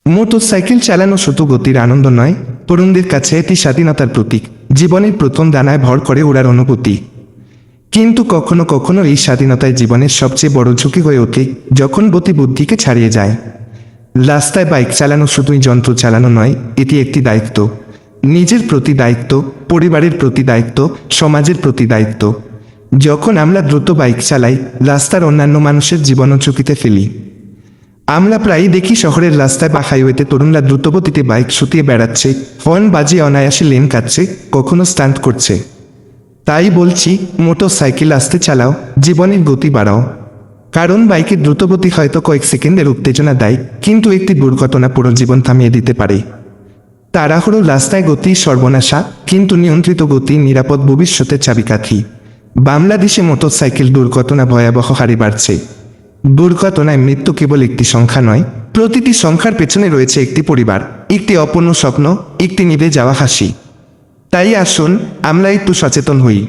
Motorcycle চালানো শুধু গতির আনন্দ নয়, তরুণদের কাছে এটি স্বাধীনতার প্রতীক, জীবনের প্রথম ডানায় ভর করে ওড়ার অনুভূতি। কিন্তু কখনো কখনো এই স্বাধীনতায় জীবনের সবচেয়ে বড় ঝুঁকি হয়ে ওঠে যখন গতি বুদ্ধিকে ছাড়িয়ে যায়। রাস্তায় বাইক চালানো শুধুই যন্ত্র চালানো নয়, এটি একটি দায়িত্ব। নিজের প্রতি দায়িত্ব, পরিবারের প্রতি দায়িত্ব, সমাজের প্রতি দায়িত্ব। যখন আমরা দ্রুত বাইক চালাই, রাস্তার অন্যান্য মানুষের জীবনও ঝুঁকিতে ফেলি। আমরা প্রায়ই দেখি শহরের রাস্তায় বা হাইওয়েতে তরুণরা দ্রুতগতিতে বাইক শুতিয়ে বেড়াচ্ছে, হর্ন বাজিয়ে অনায়াসে লেন কাটছে, কখনো স্টান্ট করছে। তাই বলছি, মোটরসাইকেল আস্তে চালাও, জীবনের গতি বাড়াও। কারণ বাইকের দ্রুতগতি হয়তো কয়েক সেকেন্ডের উত্তেজনা দেয়, কিন্তু একটি দুর্ঘটনা পুরো জীবন থামিয়ে দিতে পারে। তাড়াহুড়ো রাস্তায় গতি সর্বনাশা, কিন্তু নিয়ন্ত্রিত গতি নিরাপদ ভবিষ্যতের চাবিকাঠি। বাংলাদেশে মোটরসাইকেল দুর্ঘটনা ভয়াবহ হারে বাড়ছে। দুর্ঘটনায় মৃত্যু কেবল একটি সংখ্যা নয়, প্রতিটি সংখ্যার পেছনে রয়েছে একটি পরিবার, একটি অপূর্ণ স্বপ্ন, একটি নিভে যাওয়া হাসি। তাই আসুন আমরা একটু সচেতন হই।